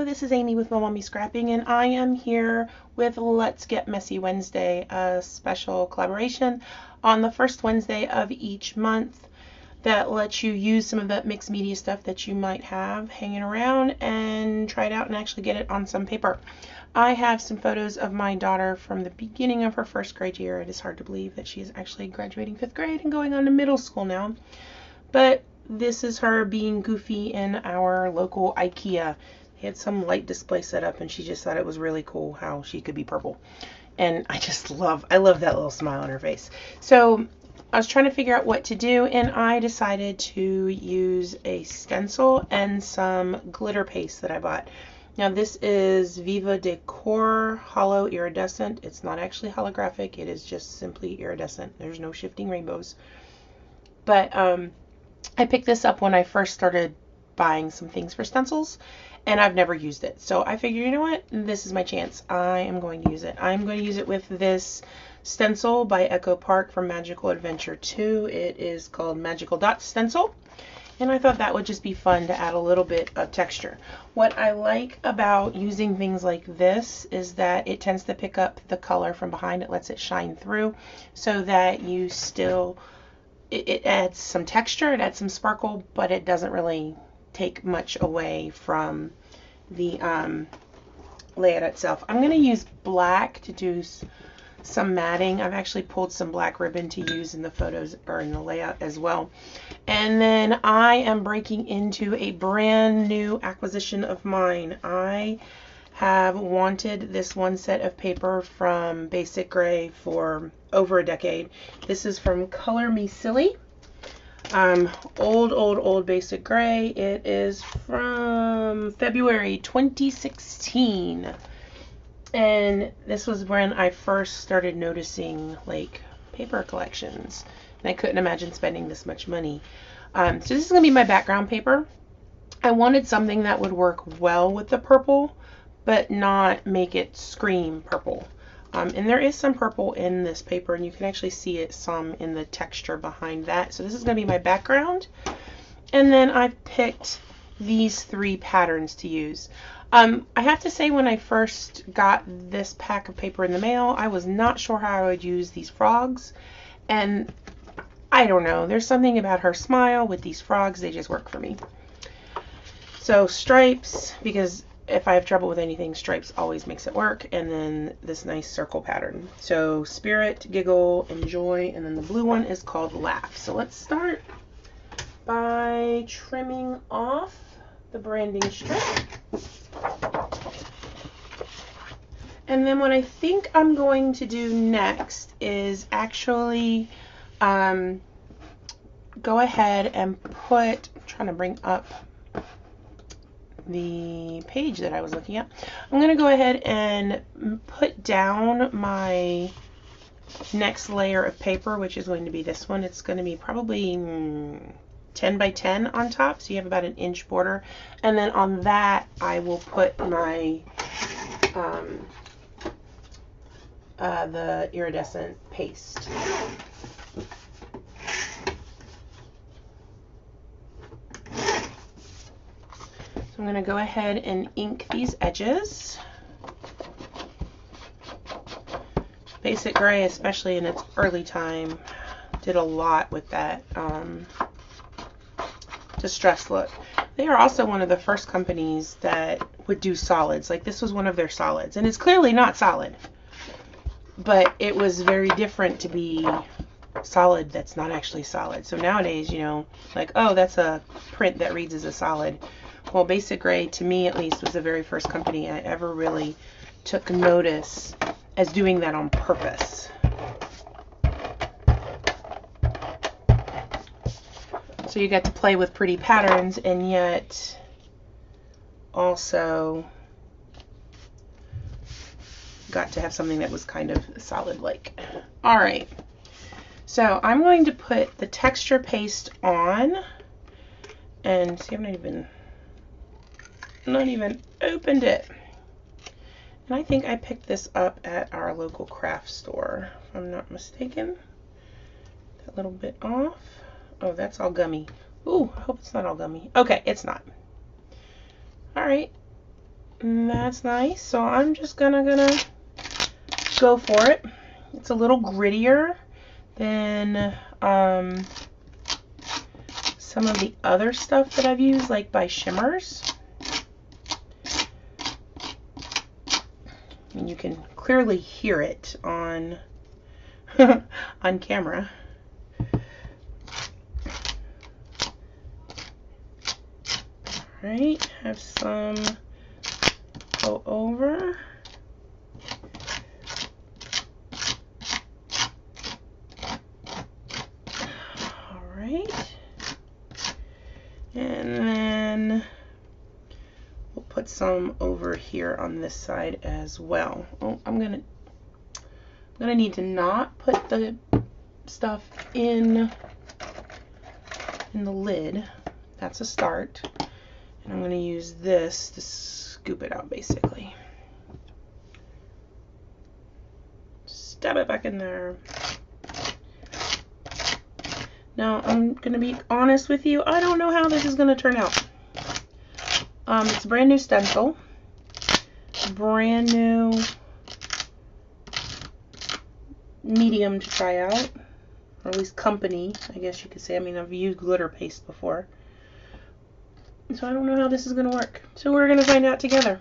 this is Amy with Mommy Scrapping, and I am here with Let's Get Messy Wednesday, a special collaboration on the first Wednesday of each month that lets you use some of that mixed media stuff that you might have hanging around and try it out and actually get it on some paper. I have some photos of my daughter from the beginning of her first grade year. It is hard to believe that she is actually graduating 5th grade and going on to middle school now. But this is her being goofy in our local IKEA. They had some light display set up and she just thought it was really cool how she could be purple. And I love that little smile on her face. So I was trying to figure out what to do, and I decided to use a stencil and some glitter paste that I bought. Now this is Viva Decor Hollow Iridescent. It's not actually holographic, it is just simply iridescent. There's no shifting rainbows. But I picked this up when I first started buying some things for stencils, and I've never used it. So I figured, you know what? This is my chance. I am going to use it. I'm going to use it with this stencil by Echo Park from Magical Adventure 2. It is called Magical Dot Stencil. And I thought that would just be fun to add a little bit of texture. What I like about using things like this is that it tends to pick up the color from behind. It lets it shine through so that you still... It adds some texture, it adds some sparkle, but it doesn't really take much away from the layout itself. I'm going to use black to do some matting. I've actually pulled some black ribbon to use in the photos or in the layout as well. And then I am breaking into a brand new acquisition of mine. I have wanted this one set of paper from Basic Gray for over a decade. This is from Color Me Silly. Old Basic Gray. It is from February 2016. And this was when I first started noticing like paper collections. And I couldn't imagine spending this much money. So this is going to be my background paper. I wanted something that would work well with the purple, but not make it scream purple. And there is some purple in this paper, and you can actually see it some in the texture behind that. So this is going to be my background. And then I've picked these 3 patterns to use. I have to say, when I first got this pack of paper in the mail, I was not sure how I would use these frogs. And I don't know, there's something about her smile with these frogs, they just work for me. So stripes, because if I have trouble with anything, stripes always makes it work. And then this nice circle pattern. So Spirit, Giggle, and Joy. And then the blue one is called Laugh. So let's start by trimming off the branding strip. And then what I think I'm going to do next is actually go ahead and put, I'm trying to bring up the page that I was looking at. I'm going to go ahead and put down my next layer of paper, which is going to be this one. It's going to be probably 10 by 10 on top, so you have about an inch border. And then on that I will put my the iridescent paste. So I'm going to go ahead and ink these edges. Basic Gray, especially in its early time, did a lot with that distressed look. They are also one of the first companies that would do solids. Like, this was one of their solids, and it's clearly not solid, but it was very different to be solid that's not actually solid. So nowadays, you know, like, oh, that's a print that reads as a solid. Well, Basic Gray, to me at least, was the very first company I ever really took notice as doing that on purpose. So you got to play with pretty patterns and yet also got to have something that was kind of solid-like. All right, so I'm going to put the texture paste on, and see, I've not even opened it. And I think I picked this up at our local craft store, if I'm not mistaken. That little bit off. Oh, that's all gummy. Ooh, I hope it's not all gummy. Okay, it's not. All right. And that's nice. So I'm just gonna go for it. It's a little grittier than some of the other stuff that I've used, like by Shimmers. And you can clearly hear it on on camera. Alright, have some go over. Alright. And then we'll put some over here on this side as well. Oh, I'm gonna need to not put the stuff in the lid. That's a start. And I'm gonna use this to scoop it out, basically. Stab it back in there. Now, I'm gonna be honest with you, I don't know how this is gonna turn out. It's a brand new stencil, brand new medium to try out, or at least company, I guess you could say. I mean, I've used glitter paste before, so I don't know how this is gonna work. So we're gonna find out together.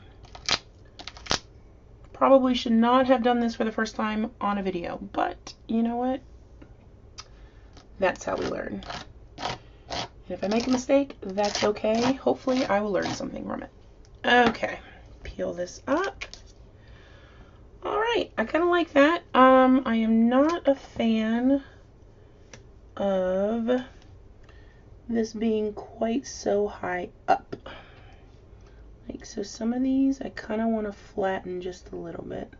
Probably should not have done this for the first time on a video, but you know what? That's how we learn. And if I make a mistake, that's okay. Hopefully I will learn something from it. Okay, peel this up. Alright, I kind of like that. I am not a fan of this being quite so high up. Like, so some of these I kind of want to flatten just a little bit.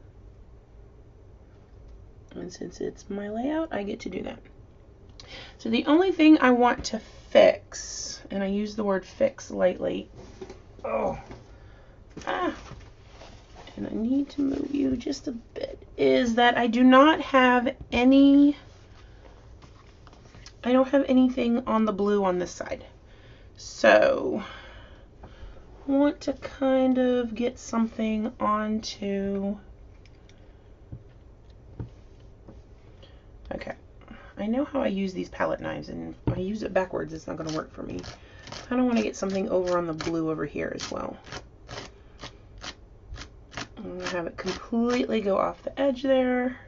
And since it's my layout, I get to do that. So the only thing I want to fix, and I use the word fix lightly, and I need to move you just a bit, is that I do not have any, I don't have anything on the blue on this side. So I want to kind of get something onto, okay. I know how I use these palette knives, and if I use it backwards, it's not going to work for me. I kind of want to get something over on the blue over here as well. I'm going to have it completely go off the edge there.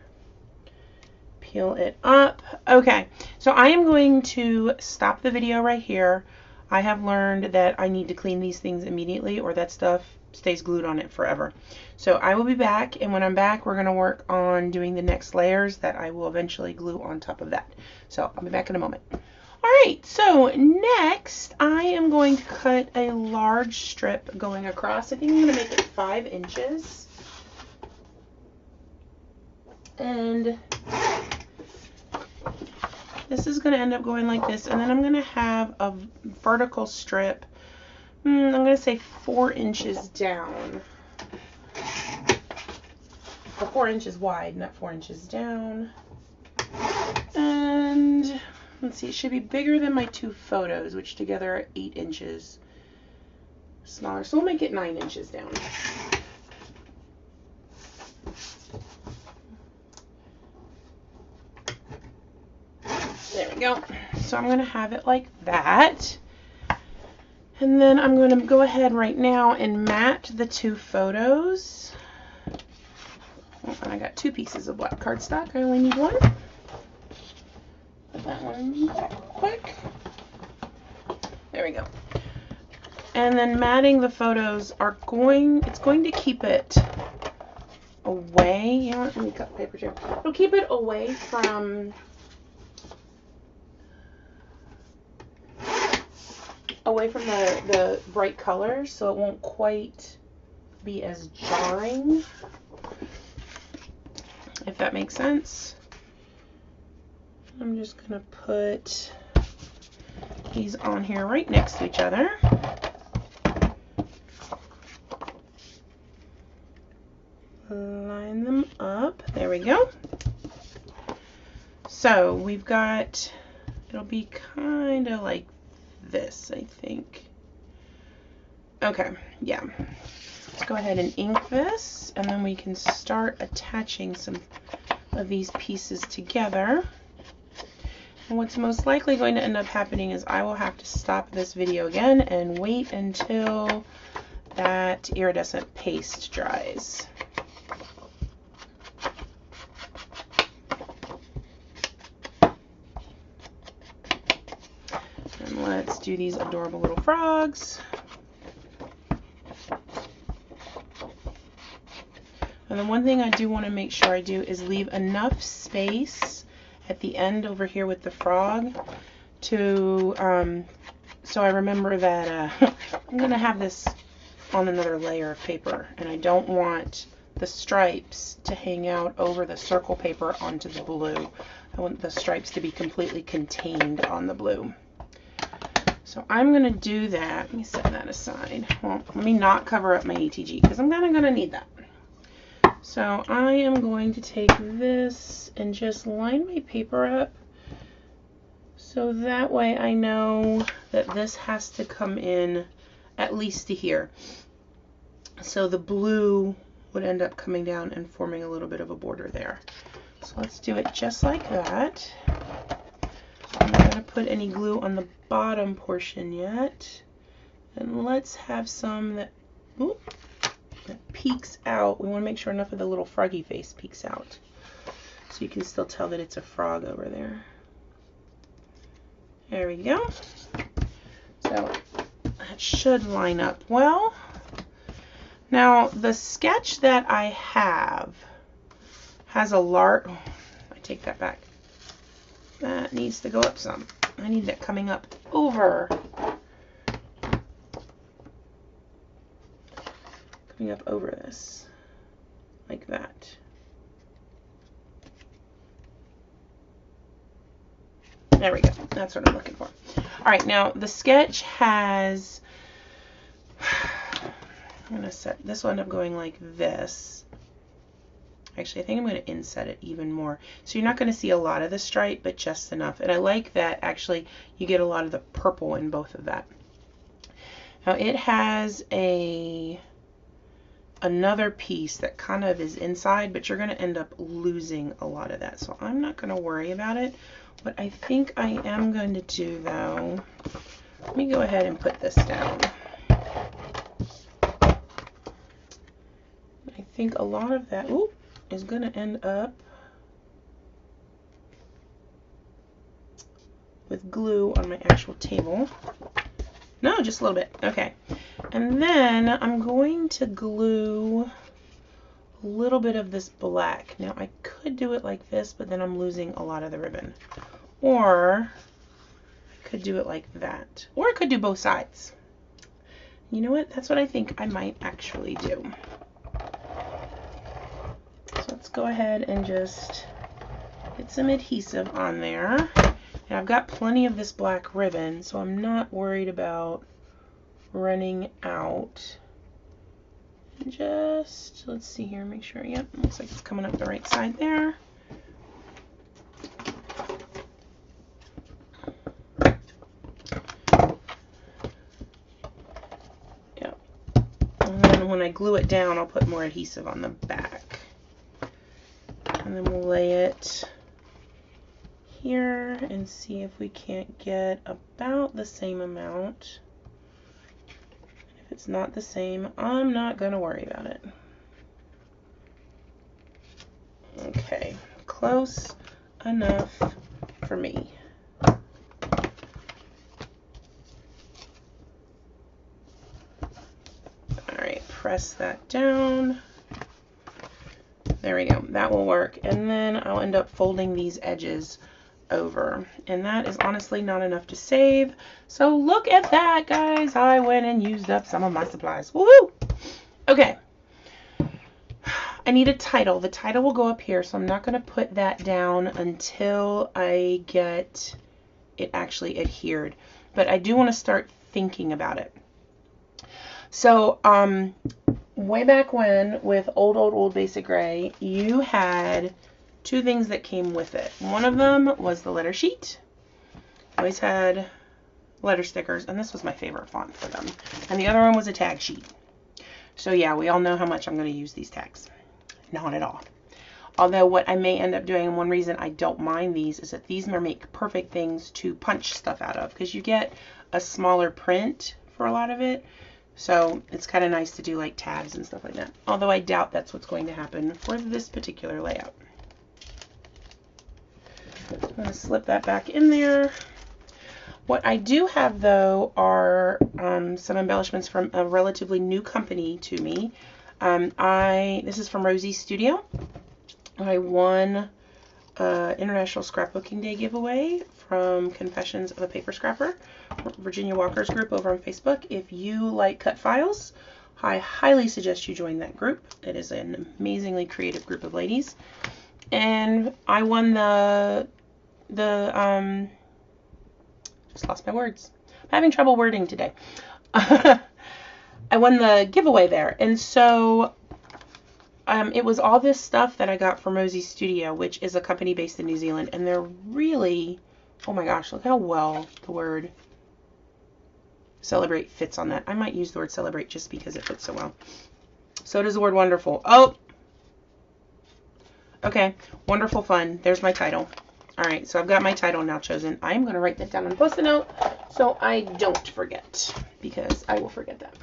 Peel it up. Okay, so I am going to stop the video right here. I have learned that I need to clean these things immediately, or that stuff stays glued on it forever. So I will be back, and when I'm back, we're going to work on doing the next layers that I will eventually glue on top of that. So I'll be back in a moment. Alright, so next I am going to cut a large strip going across. I think I'm going to make it 5 inches. And this is going to end up going like this, and then I'm going to have a vertical strip, I'm going to say 4 inches down. Or 4 inches wide, not 4 inches down. And let's see, it should be bigger than my 2 photos, which together are 8 inches smaller. So we'll make it 9 inches down. There we go. So I'm going to have it like that. And then I'm going to go ahead right now and mat the 2 photos. Oh, and I got 2 pieces of black cardstock. I only need 1. Put that one back quick. There we go. And then matting the photos it's going to keep it away. You know what? Let me cut the paper too. It'll keep it away from the bright colors, so it won't quite be as jarring, if that makes sense. I'm just going to put these on here right next to each other. Line them up. There we go. So we've got, it'll be kind of like this, I think. Okay, yeah. Let's go ahead and ink this, and then we can start attaching some of these pieces together. And what's most likely going to end up happening is I will have to stop this video again and wait until that iridescent paste dries. And let's do these adorable little frogs. And then one thing I do want to make sure I do is leave enough space at the end over here with the frog to, so I remember that I'm going to have this on another layer of paper, and I don't want the stripes to hang out over the circle paper onto the blue. I want the stripes to be completely contained on the blue. So I'm going to do that. Let me set that aside. Well, let me not cover up my ATG because I'm kind of going to need that. So I am going to take this and just line my paper up so that way I know that this has to come in at least to here. So the blue would end up coming down and forming a little bit of a border there. So let's do it just like that. I'm not going to put any glue on the bottom portion yet. And let's have some that, that peeks out. We want to make sure enough of the little froggy face peeks out, so you can still tell that it's a frog over there. There we go. So that should line up well. Now the sketch that I have has a large, I take that back. That needs to go up some. I need that coming up over. Coming up over this, like that. There we go. That's what I'm looking for. All right, now the sketch has, I'm going to set, this will end up going like this. Actually, I think I'm going to inset it even more. So you're not going to see a lot of the stripe, but just enough. And I like that actually you get a lot of the purple in both of that. Now it has another piece that kind of is inside, but you're going to end up losing a lot of that. So I'm not going to worry about it. What I think I am going to do though, let me go ahead and put this down. I think a lot of that is going to end up with glue on my actual table. No, just a little bit. Okay. And then I'm going to glue a little bit of this black. Now I could do it like this, but then I'm losing a lot of the ribbon. Or I could do it like that. Or I could do both sides. You know what? That's what I think I might actually do. So let's go ahead and just get some adhesive on there. And I've got plenty of this black ribbon, so I'm not worried about running out. Just, let's see here, make sure, yep, looks like it's coming up the right side there. Yep. And then when I glue it down, I'll put more adhesive on the back. And then we'll lay it here and see if we can't get about the same amount. If it's not the same, I'm not going to worry about it. Okay, close enough for me. Alright, press that down. There we go, that will work. And then I'll end up folding these edges over, and that is honestly not enough to save. So look at that, guys. I went and used up some of my supplies. Woohoo! Okay, I need a title. The title will go up here, so I'm not going to put that down until I get it actually adhered, but I do want to start thinking about it. So way back when with old Basic Gray, you had two things that came with it. One of them was the letter sheet. Always had letter stickers, and this was my favorite font for them. And the other one was a tag sheet. So yeah, we all know how much I'm going to use these tags. Not at all. Although what I may end up doing, and one reason I don't mind these, is that these make perfect things to punch stuff out of, because you get a smaller print for a lot of it. So it's kind of nice to do like tabs and stuff like that. Although I doubt that's what's going to happen for this particular layout. I'm going to slip that back in there. What I do have though are some embellishments from a relatively new company to me. This is from Rosie's Studio. I won International Scrapbooking Day giveaway from Confessions of a Paper Scrapper, Virginia Walker's group over on Facebook. If you like cut files, I highly suggest you join that group. It is an amazingly creative group of ladies. And I won just lost my words. I'm having trouble wording today. I won the giveaway there. And so it was all this stuff that I got from Rosie's Studio, which is a company based in New Zealand. And they're really, oh my gosh, look how well the word celebrate fits on that. I might use the word celebrate just because it fits so well. So does the word wonderful. Oh, okay. Wonderful fun. There's my title. All right, so I've got my title now chosen. I'm going to write that down on a Post-it note so I don't forget, because I will forget that.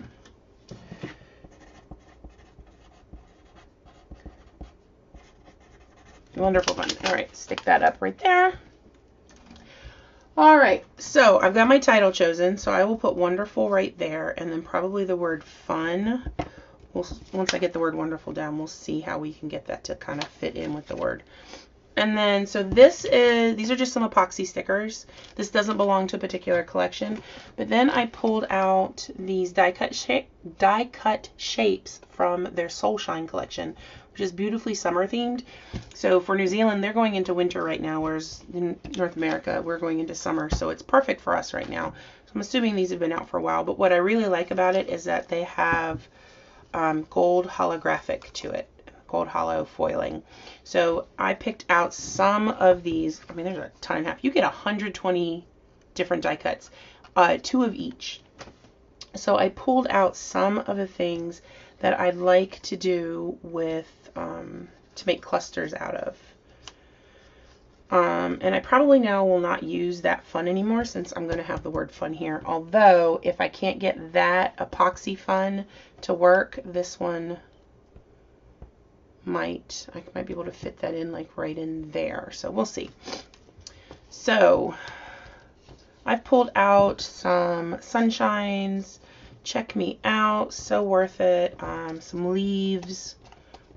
Wonderful fun. All right, stick that up right there. All right, so I've got my title chosen, so I will put wonderful right there, and then probably the word fun. Once I get the word wonderful down, we'll see how we can get that to kind of fit in with the word. And then, so these are just some epoxy stickers. This doesn't belong to a particular collection, but then I pulled out these die cut shapes from their Soul Shine collection, which is beautifully summer themed. So for New Zealand, they're going into winter right now, whereas in North America, we're going into summer. So it's perfect for us right now. So I'm assuming these have been out for a while, but what I really like about it is that they have gold holographic to it. Gold hollow foiling. So I picked out some of these. I mean, there's a ton and a half. You get 120 different die cuts, 2 of each. So I pulled out some of the things that I'd like to do with to make clusters out of. And I probably now will not use that fun anymore, since I'm going to have the word fun here. Although if I can't get that epoxy fun to work, this one I might be able to fit that in like right in there. So we'll see. So I've pulled out some sunshines. Check me out. So worth it. Some leaves,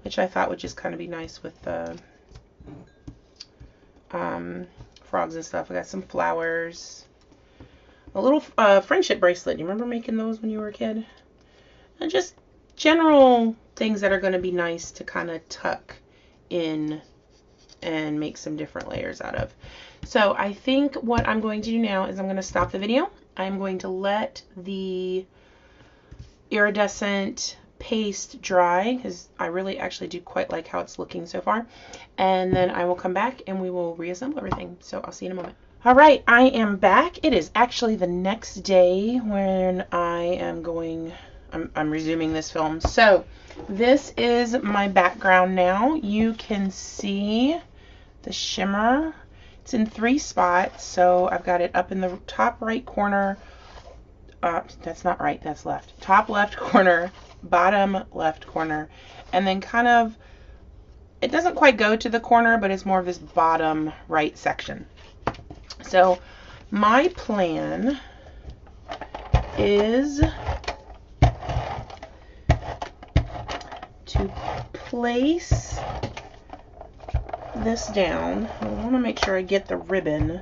which I thought would just kind of be nice with the frogs and stuff. I got some flowers. A little friendship bracelet. You remember making those when you were a kid? And just general things that are going to be nice to kind of tuck in and make some different layers out of. So I think what I'm going to do now is I'm going to stop the video. I'm going to let the iridescent paste dry, because I really actually do quite like how it's looking so far. And then I will come back and we will reassemble everything. So I'll see you in a moment. All right, I am back. It is actually the next day when I am going, I'm resuming this film. So this is my background now. You can see the shimmer. It's in 3 spots. So I've got it up in the top right corner. That's not right, that's left. Top left corner, bottom left corner, and then kind of, it doesn't quite go to the corner, but it's more of this bottom right section. So my plan is to place this down. I want to make sure I get the ribbon.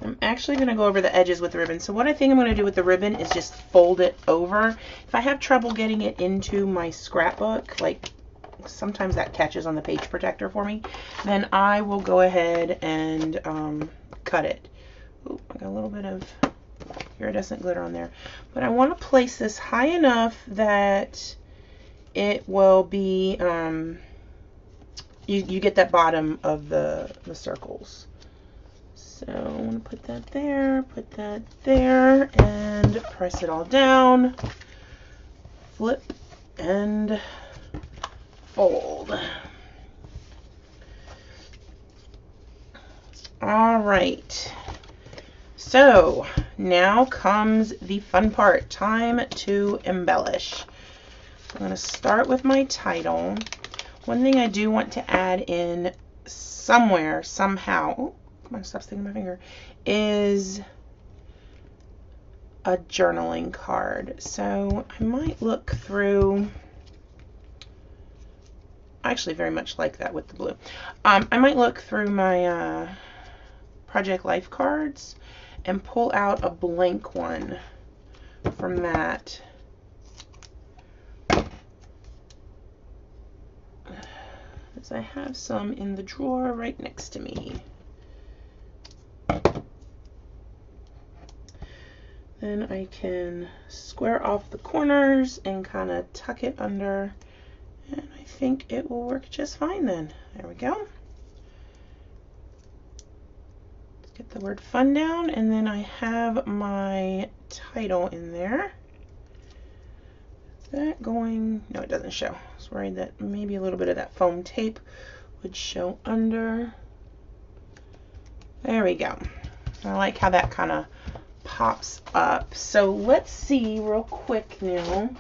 I'm actually going to go over the edges with the ribbon. So what I think I'm going to do with the ribbon is just fold it over. If I have trouble getting it into my scrapbook, like sometimes that catches on the page protector for me, then I will go ahead and cut it. Ooh, I got a little bit of iridescent glitter on there. But I want to place this high enough that it will be, you get that bottom of the circles. So I'm going to put that there, and press it all down, flip, and fold. All right. So now comes the fun part, time to embellish. I'm going to start with my title. One thing I do want to add in somewhere, somehow, oh, come on, stop sticking my finger, is a journaling card. So I might look through, I actually very much like that with the blue. I might look through my Project Life cards and pull out a blank one from that. As I have some in the drawer right next to me. Then I can square off the corners and kind of tuck it under, and I think it will work just fine then. There we go. Get the word fun down, and then I have my title in there. Is that going? No, it doesn't show. I was worried that maybe a little bit of that foam tape would show under. There we go. I like how that kind of pops up. So let's see real quick now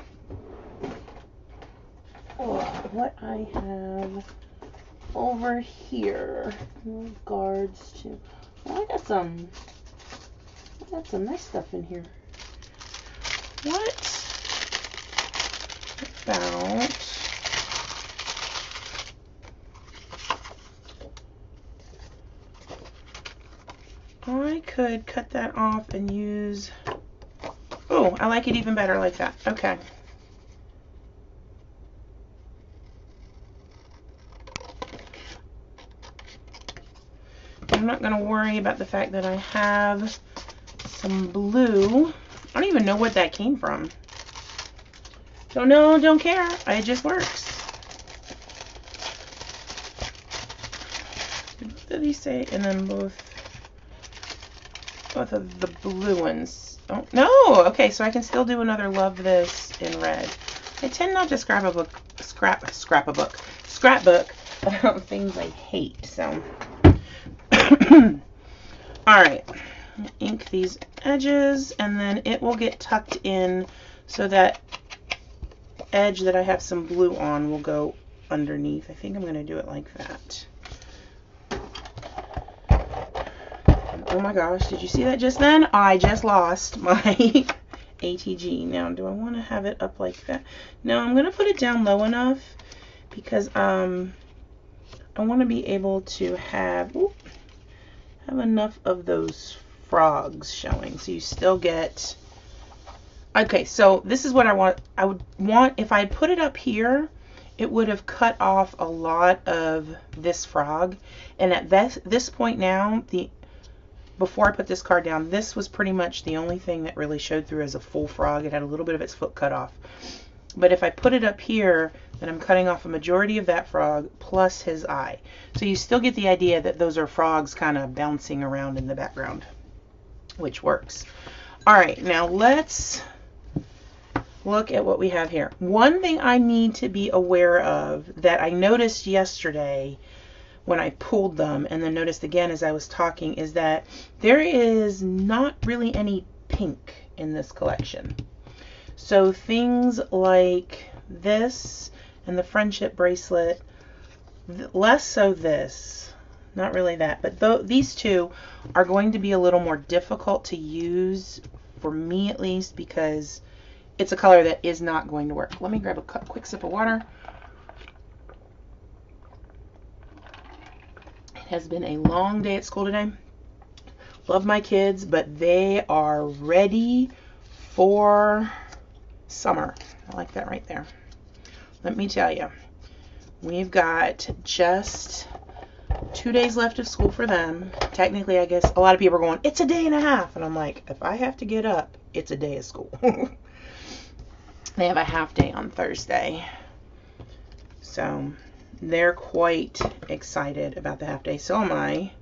what I have over here. In regards to, well, I got some nice stuff in here. What about I could cut that off and use, oh, I like it even better like that. Okay. I'm not going to worry about the fact that I have some blue. I don't even know what that came from. Don't know, don't care. It just works. What did he say? And then both of the blue ones. Oh, no! Okay, so I can still do another love this in red. I tend not to scrapbook about things I hate, so. Alright, ink these edges, and then it will get tucked in so that edge that I have some blue on will go underneath. I think I'm going to do it like that. Oh my gosh, did you see that just then? I just lost my ATG. Now, do I want to have it up like that? No, I'm going to put it down low enough because I want to be able to have enough of those frogs showing. So you still get... Okay, so this is what I want. I would want, if I put it up here, it would have cut off a lot of this frog. And at this point now, before I put this card down, this was pretty much the only thing that really showed through as a full frog. It had a little bit of its foot cut off. But if I put it up here, then I'm cutting off a majority of that frog plus his eye. So you still get the idea that those are frogs kind of bouncing around in the background, which works. All right, now let's look at what we have here. One thing I need to be aware of that I noticed yesterday when I pulled them, and then noticed again as I was talking, is that there is not really any pink in this collection. So things like this and the friendship bracelet, less so this, not really that, but these two are going to be a little more difficult to use, for me at least, because it's a color that is not going to work. Let me grab a quick sip of water. It has been a long day at school today. Love my kids, but they are ready for summer. I like that right there. Let me tell you, we've got just 2 days left of school for them. Technically, I guess a lot of people are going, it's a day and a half. And I'm like, if I have to get up, it's a day of school. They have a half day on Thursday. So they're quite excited about the half day. So am I.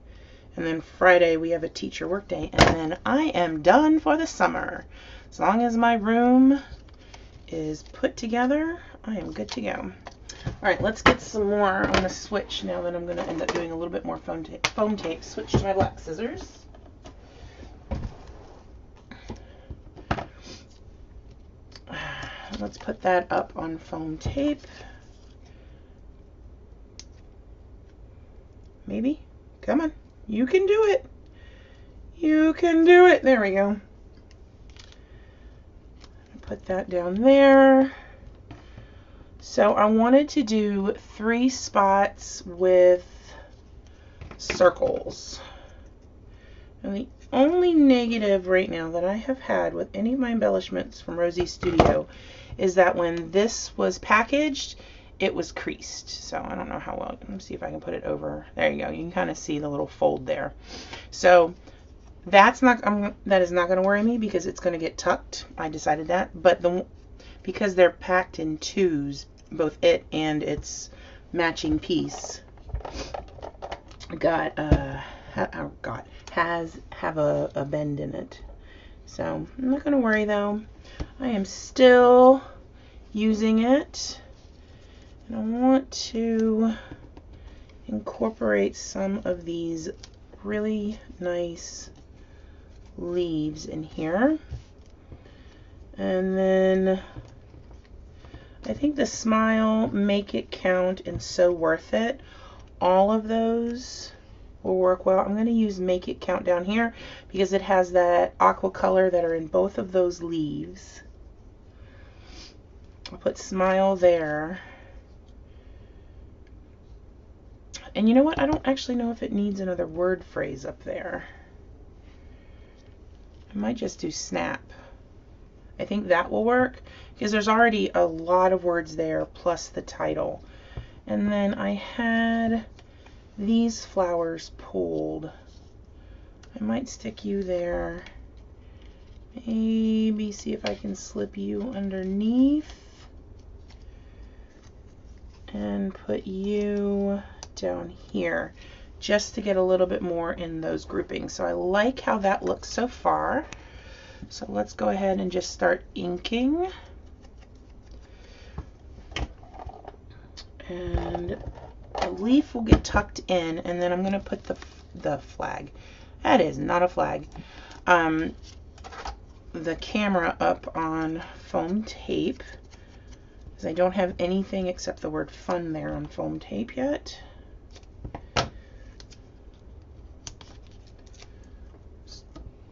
And then Friday we have a teacher work day, and then I am done for the summer. As long as my room is put together, I am good to go. All right, let's get some more. I'm going to switch now that I'm going to end up doing a little bit more foam tape. Switch to my black scissors. Let's put that up on foam tape. Maybe? Come on. You can do it. You can do it. There we go. Put that down there. So I wanted to do 3 spots with circles. And the only negative right now that I have had with any of my embellishments from Rosie's Studio is that when this was packaged, it was creased. So I don't know how well. Let me see if I can put it over. There you go. You can kind of see the little fold there. So that is not going to worry me because it's going to get tucked. I decided that. But because they're packed in 2s, both it and its matching piece have a bend in it. So I'm not going to worry though. I am still using it. And I want to incorporate some of these really nice leaves in here. And then I think the smile, make it count, and so worth it. All of those will work well. I'm going to use make it count down here because it has that aqua color that are in both of those leaves. I'll put smile there. And you know what? I don't actually know if it needs another word phrase up there. I might just do snap. I think that will work because there's already a lot of words there plus the title. And then I had these flowers pulled. I might stick you there. Maybe see if I can slip you underneath and put you down here just to get a little bit more in those groupings. So I like how that looks so far. So let's go ahead and just start inking. And the leaf will get tucked in, and then I'm going to put the flag. That is not a flag. The camera up on foam tape, because I don't have anything except the word fun there on foam tape yet. Just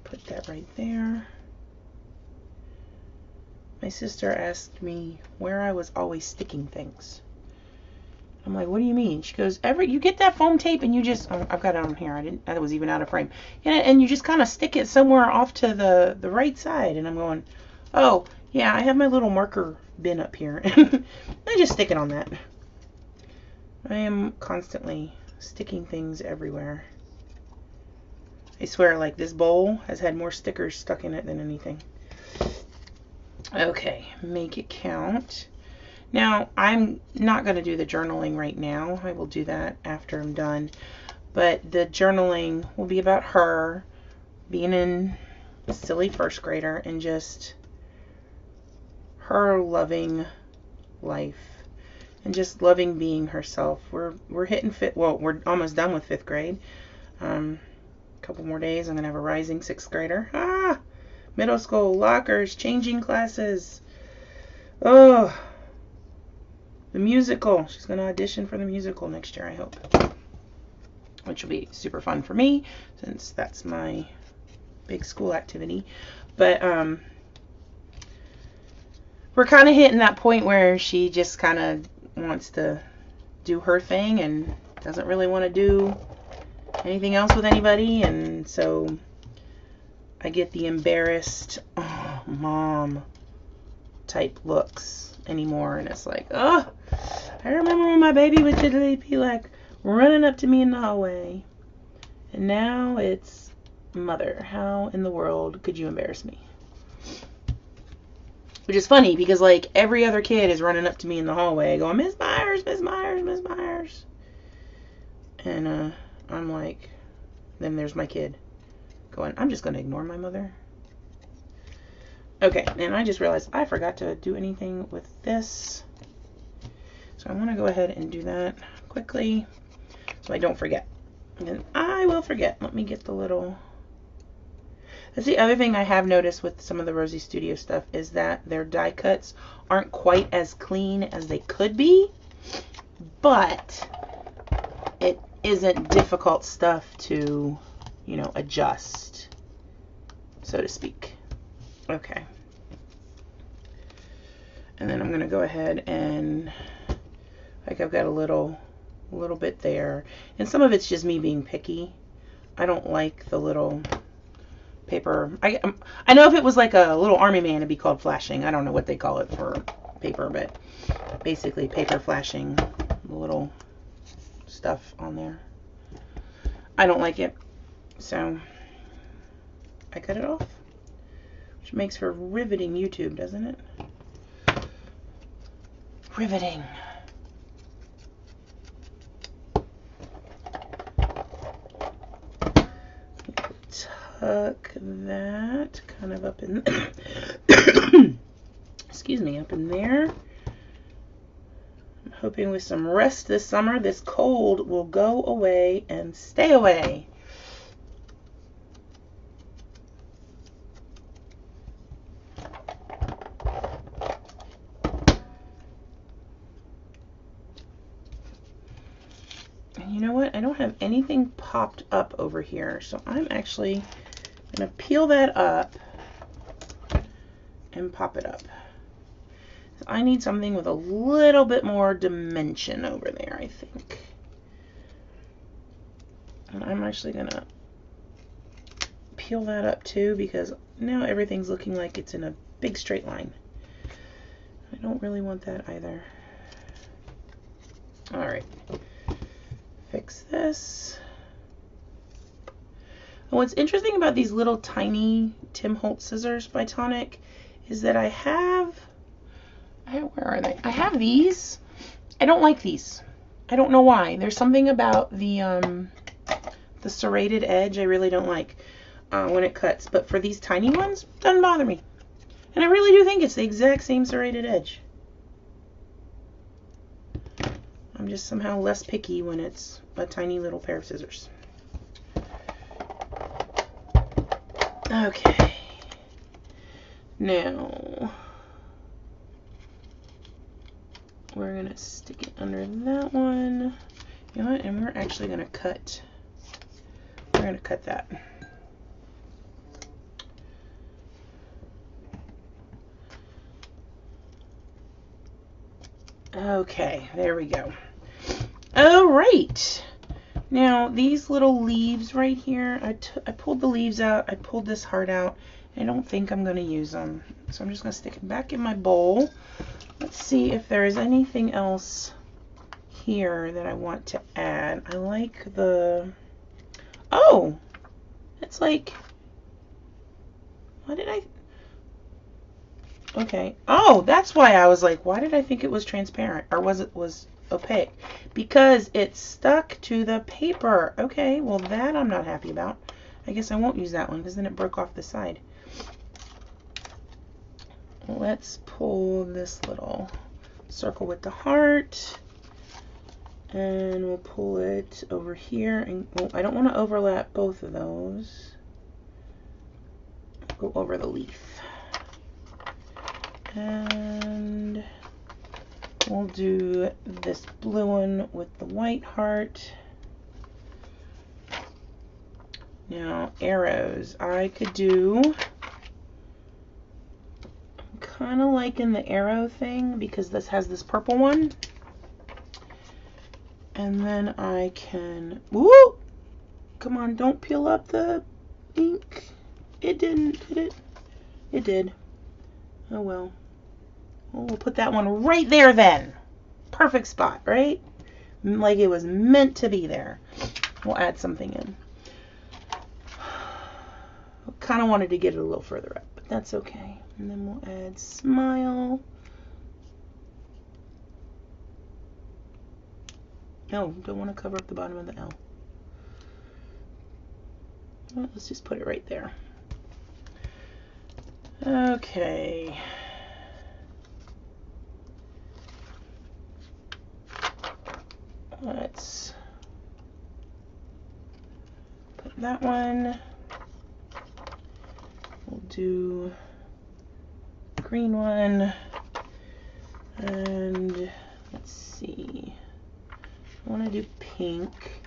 put that right there. My sister asked me where I was always sticking things. I'm like, what do you mean? She goes, you get that foam tape and you just, I've got it on here. I was even out of frame. Yeah, and you just kind of stick it somewhere off to the right side. And I'm going, oh, yeah, I have my little marker bin up here. I just stick it on that. I am constantly sticking things everywhere. I swear, like, this bowl has had more stickers stuck in it than anything. Okay, make it count. Now, I'm not going to do the journaling right now. I will do that after I'm done. But the journaling will be about her being in a silly first grader and just her loving life and just loving being herself. We're hitting we're almost done with 5th grade. A couple more days, I'm going to have a rising 6th grader. Middle school, lockers, changing classes. Oh, the musical. She's going to audition for the musical next year, I hope. Which will be super fun for me, since that's my big school activity. But we're kind of hitting that point where she just kind of wants to do her thing and doesn't really want to do anything else with anybody. And so I get the embarrassed, oh, mom type looks anymore. And it's like, oh, I remember when my baby would literally be like running up to me in the hallway. And now it's, mother, how in the world could you embarrass me? Which is funny because, like, every other kid is running up to me in the hallway going, Miss Myers, Miss Myers, Miss Myers. And I'm like, then there's my kid going, I'm just going to ignore my mother. Okay, and I just realized I forgot to do anything with this. So I want to go ahead and do that quickly so I don't forget. And I will forget. Let me get the little... That's the other thing I have noticed with some of the Rosie Studio stuff is that their die cuts aren't quite as clean as they could be, but it isn't difficult stuff to, you know, adjust, so to speak. Okay. And then I'm going to go ahead and, like, I've got a little bit there. And some of it's just me being picky. I don't like the little paper. I know if it was like a little army man, it'd be called flashing. I don't know what they call it for paper, but basically paper flashing, the little stuff on there. I don't like it. So I cut it off, which makes for riveting YouTube, doesn't it? Riveting. Tuck that kind of up in excuse me, up in there. I'm hoping with some rest this summer, this cold will go away and stay away. And you know what? I don't have anything popped up over here, so I'm actually going to peel that up and pop it up. So I need something with a little bit more dimension over there, I think. And I'm actually going to peel that up too, because now everything's looking like it's in a big straight line. I don't really want that either. All right. Fix this. And what's interesting about these little tiny Tim Holtz scissors by Tonic is that I have, where are they? I have these. I don't like these. I don't know why. There's something about the serrated edge I really don't like when it cuts. But for these tiny ones, doesn't bother me. And I really do think it's the exact same serrated edge. I'm just somehow less picky when it's a tiny little pair of scissors. Okay. Now, we're going to stick it under that one. You know what? And we're actually going to cut. We're going to cut that. Okay, there we go. All right. Now, these little leaves right here, I pulled the leaves out. I pulled this heart out. I don't think I'm going to use them. So I'm just going to stick it back in my bowl. Let's see if there is anything else here that I want to add. I like the... Oh! It's like... What did I... Okay. Oh, that's why I was like, why did I think it was transparent? Or was opaque? Because it's stuck to the paper. Okay, well that I'm not happy about. I guess I won't use that one because then it broke off the side. Let's pull this little circle with the heart. And we'll pull it over here. And well, I don't want to overlap both of those. Go over the leaf. And we'll do this blue one with the white heart. Now, arrows. I could do... I'm kind of liking the arrow thing because this has this purple one. And then I can... Woo! Come on, don't peel up the ink. It didn't, did it? It did. Oh well. Well, we'll put that one right there then. Perfect spot, right? Like it was meant to be there. We'll add something in. I kind of wanted to get it a little further up, but that's okay. And then we'll add smile. No, don't want to cover up the bottom of the L. Well, let's just put it right there. Okay. Let's put that one. We'll do green one. And let's see. I want to do pink.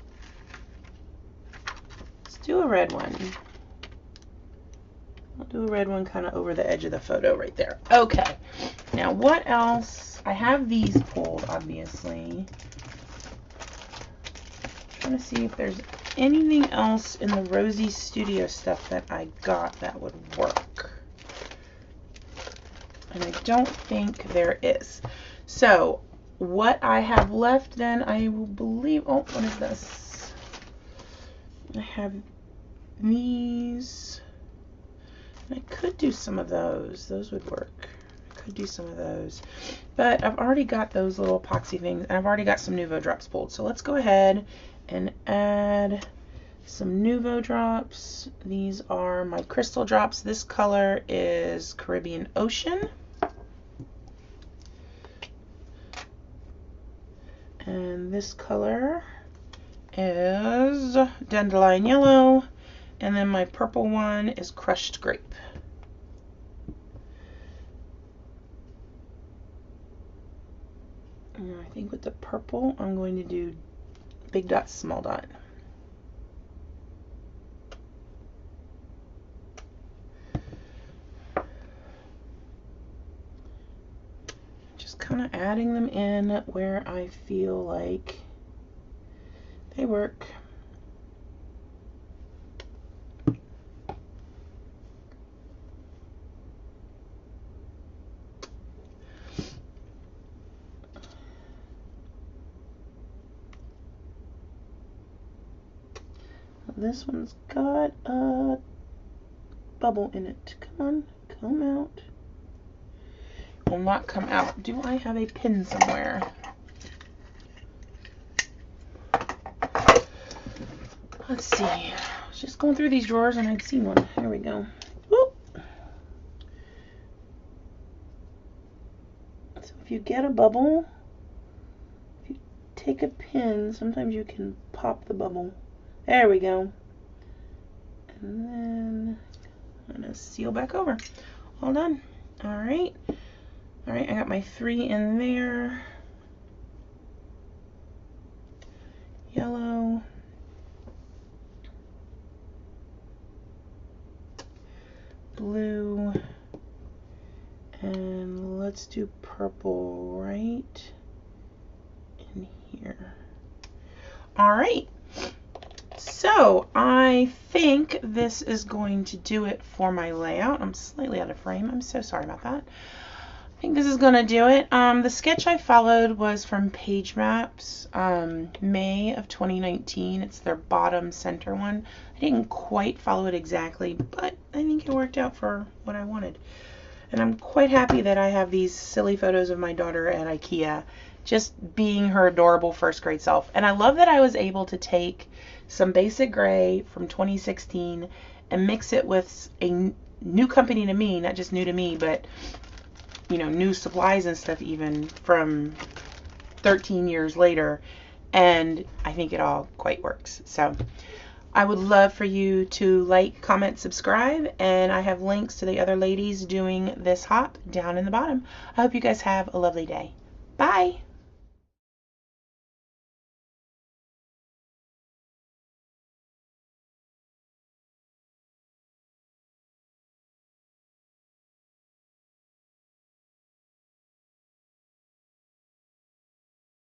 Let's do a red one. I'll do a red one kind of over the edge of the photo right there. Okay. Now what else? I have these pulled, obviously. Trying to see if there's anything else in the Rosie Studio stuff that I got that would work. And I don't think there is. So what I have left then, I will believe, oh, what is this? I have these. I could do some of those. Those would work. I could do some of those. But I've already got those little epoxy things, and I've already got some Nuvo drops pulled. So let's go ahead and add some Nuvo drops. These are my crystal drops. This color is Caribbean Ocean. And this color is Dandelion Yellow. And then my purple one is Crushed Grape. And I think with the purple, I'm going to do big dot, small dot. Just kind of adding them in where I feel like they work. This one's got a bubble in it. Come on, come out. Will not come out. Do I have a pin somewhere? Let's see. I was just going through these drawers and I'd seen one. Here we go. Whoop. So if you get a bubble, if you take a pin, sometimes you can pop the bubble. There we go. And then I'm going to seal back over. All done. All right. All right, I got my 3 in there. Yellow. Blue. And let's do purple right in here. All right. So I think this is going to do it for my layout. I'm slightly out of frame. I'm so sorry about that. I think this is going to do it. The sketch I followed was from Page Maps, May of 2019. It's their bottom center one. I didn't quite follow it exactly, but I think it worked out for what I wanted. And I'm quite happy that I have these silly photos of my daughter at IKEA, just being her adorable first grade self. And I love that I was able to take some basic gray from 2016 and mix it with a new company to me, not just new to me, but you know, new supplies and stuff even from 13 years later, and I think it all quite works. So I would love for you to like, comment, subscribe, and I have links to the other ladies doing this hop down in the bottom. I hope you guys have a lovely day. Bye!